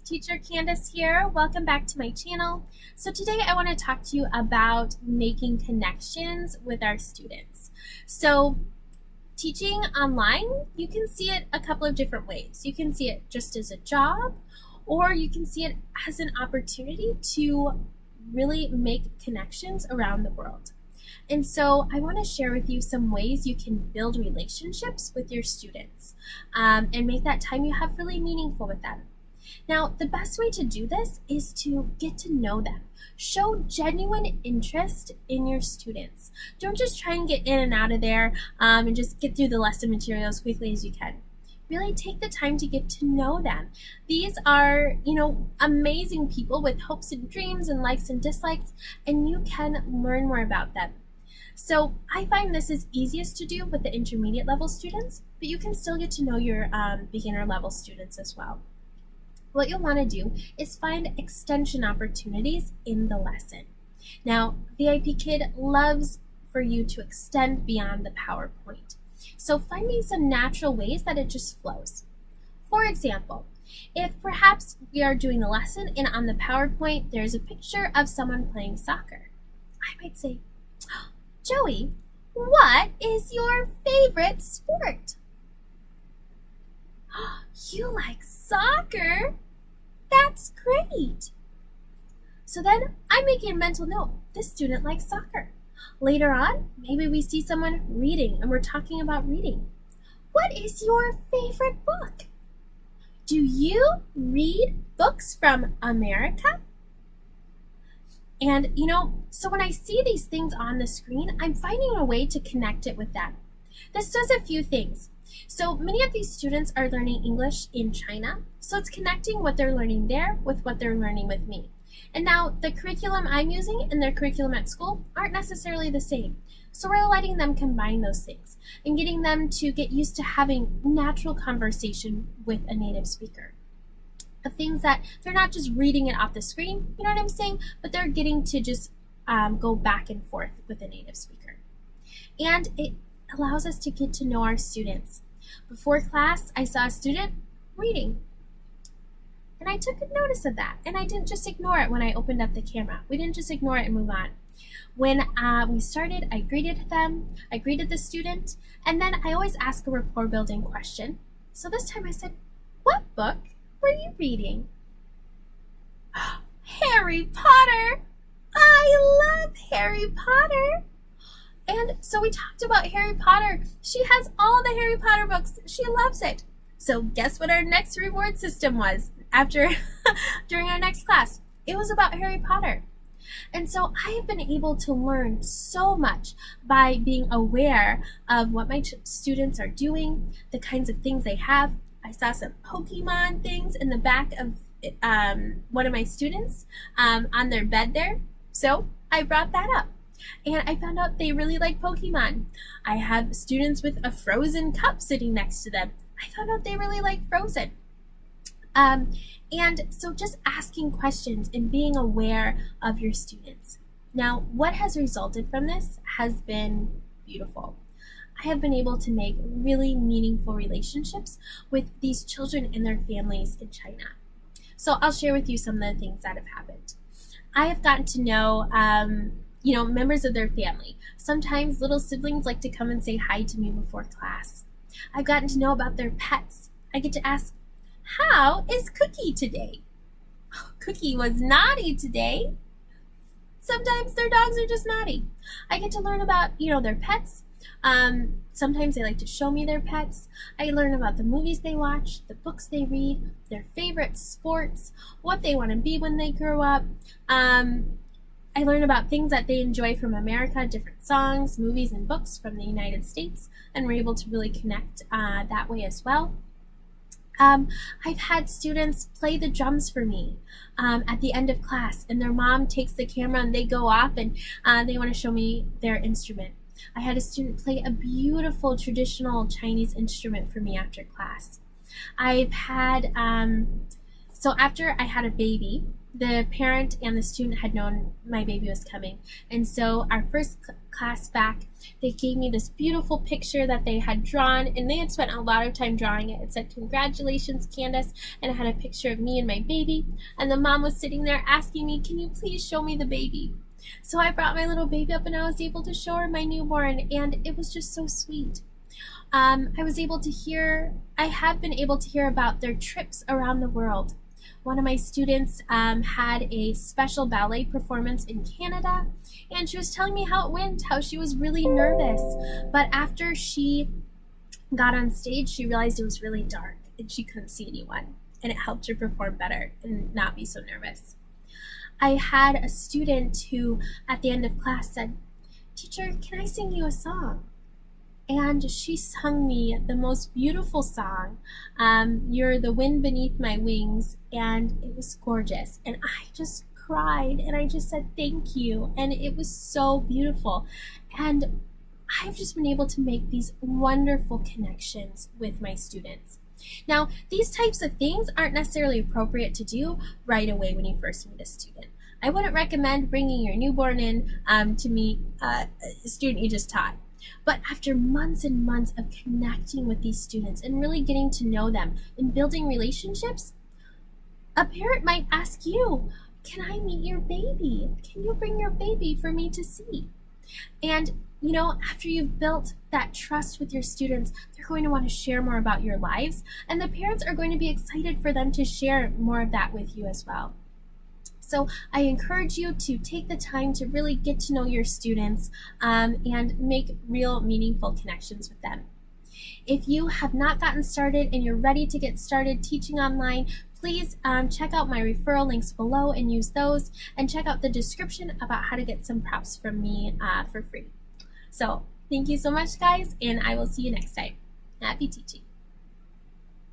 Teacher Candace here. Welcome back to my channel. So today I want to talk to you about making connections with our students. So teaching online, you can see it a couple of different ways. You can see it just as a job, or you can see it as an opportunity to really make connections around the world. And so I want to share with you some ways you can build relationships with your students and make that time you have really meaningful with them. Now, the best way to do this is to get to know them. Show genuine interest in your students. Don't just try and get in and out of there and just get through the lesson material as quickly as you can. Really take the time to get to know them. These are, amazing people with hopes and dreams and likes and dislikes, and you can learn more about them. So I find this is easiest to do with the intermediate level students, but you can still get to know your beginner level students as well. What you'll want to do is find extension opportunities in the lesson. Now, VIPKID loves for you to extend beyond the PowerPoint. So finding some natural ways that it just flows. For example, if perhaps we are doing a lesson and on the PowerPoint there's a picture of someone playing soccer, I might say, Joey, what is your favorite sport? You like soccer? That's great. So then I'm making a mental note. This student likes soccer. Later on, maybe we see someone reading and we're talking about reading. What is your favorite book? Do you read books from America? And so when I see these things on the screen, I'm finding a way to connect it with them. This does a few things. So many of these students are learning English in China, so it's connecting what they're learning there with what they're learning with me. And now the curriculum I'm using and their curriculum at school aren't necessarily the same. So we're letting them combine those things and getting them to get used to having natural conversation with a native speaker. Of things that they're not just reading it off the screen, you know what I'm saying? But they're getting to just go back and forth with a native speaker. And it allows us to get to know our students. Before class, I saw a student reading. And I took notice of that. And I didn't just ignore it when I opened up the camera. We didn't just ignore it and move on. When we started, I greeted them, I greeted the student, and then I always ask a rapport building question. So this time I said, what book were you reading? Harry Potter! I love Harry Potter! And so we talked about Harry Potter. She has all the Harry Potter books. She loves it. So guess what our next reward system was during our next class? It was about Harry Potter. And so I have been able to learn so much by being aware of what my students are doing, the kinds of things they have. I saw some Pokemon things in the back of one of my students on their bed there. So I brought that up. And I found out they really like Pokemon. I have students with a Frozen cup sitting next to them. I found out they really like Frozen. And so just asking questions and being aware of your students. Now, what has resulted from this has been beautiful. I have been able to make really meaningful relationships with these children and their families in China. So I'll share with you some of the things that have happened. I have gotten to know members of their family. Sometimes little siblings like to come and say hi to me before class. I've gotten to know about their pets. I get to ask, how is Cookie today? Oh, Cookie was naughty today. Sometimes their dogs are just naughty. I get to learn about, their pets. Sometimes they like to show me their pets. I learn about the movies they watch, the books they read, their favorite sports, what they want to be when they grow up. I learn about things that they enjoy from America, different songs, movies, and books from the United States, and we're able to really connect that way as well. I've had students play the drums for me at the end of class, and their mom takes the camera and they go off and they want to show me their instrument. I had a student play a beautiful traditional Chinese instrument for me after class. I've had, so after I had a baby, the parent and the student had known my baby was coming. And so our first class back, they gave me this beautiful picture that they had drawn, and they had spent a lot of time drawing it. It said, "Congratulations, Candace," and it had a picture of me and my baby. And the mom was sitting there asking me, "Can you please show me the baby?" So I brought my little baby up and I was able to show her my newborn, and it was just so sweet. I have been able to hear about their trips around the world. One of my students had a special ballet performance in Canada, and she was telling me how it went, how she was really nervous. But after she got on stage, she realized it was really dark and she couldn't see anyone, and it helped her perform better and not be so nervous. I had a student who, at the end of class, said, "Teacher, can I sing you a song?" And she sung me the most beautiful song, "You're the Wind Beneath My Wings," and it was gorgeous. And I just cried and I just said thank you, and it was so beautiful. And I've just been able to make these wonderful connections with my students. Now, these types of things aren't necessarily appropriate to do right away when you first meet a student. I wouldn't recommend bringing your newborn in to meet a student you just taught. But after months and months of connecting with these students and really getting to know them and building relationships, a parent might ask you, "Can I meet your baby? Can you bring your baby for me to see?" And after you've built that trust with your students, they're going to want to share more about your lives, and the parents are going to be excited for them to share more of that with you as well. So I encourage you to take the time to really get to know your students and make real meaningful connections with them. If you have not gotten started and you're ready to get started teaching online, please check out my referral links below and use those, and check out the description about how to get some props from me for free. So thank you so much, guys, and I will see you next time. Happy teaching.